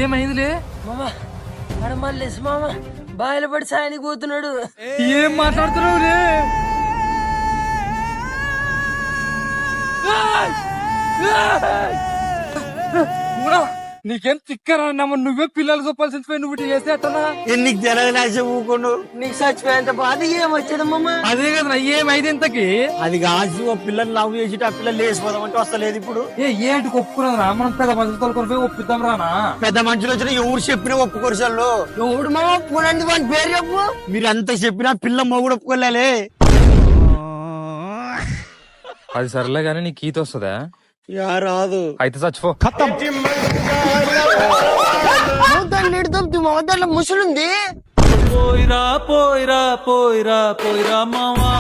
ఏమైందిలే మామ అడ మళ్ళీ మామ బాయిల పడి సాయనికి పోతున్నాడు. ఏం మాట్లాడుతున్నావు రే? నీకేం తిక్కరా నమ్మ, నువ్వే పిల్లలు చెప్పాల్సి నువ్వు చేస్తే అట్టనా? నీకు తెలగలేసే ఊకుండు, నీకు చచ్చిపోయేంత బాధ ఏమొచ్చాడు మామ. అదే కదా ఏమైంది ఇంతకి? అది కాసి ఓ పిల్లలు లవ్ చేసి ఆ పిల్లలు లేచిపోదామంటే వస్తలేదు ఇప్పుడు. ఏంటి ఒప్పుకున్నా మనం పెద్ద మనుషులతో కొనిపోయి ఒప్పిద్దాం రానా? పెద్ద మనుషులు వచ్చిన ఎవరు చెప్పినా ఒప్పుకోరు. ఎవడు మామ ఒప్పుకోనండి వాని పేరు చెప్పు. మీరంతా చెప్పినా పిల్ల మొగుడు ఒప్పుకోలే. అది సర్లే గానీ నీకు ఈత వస్తుందా? రాదు. అయితే చచ్చిపో. దాంట్లో ముసలుంది. పోయిరా పోయిరా పోయిరా పోయిరా మావా.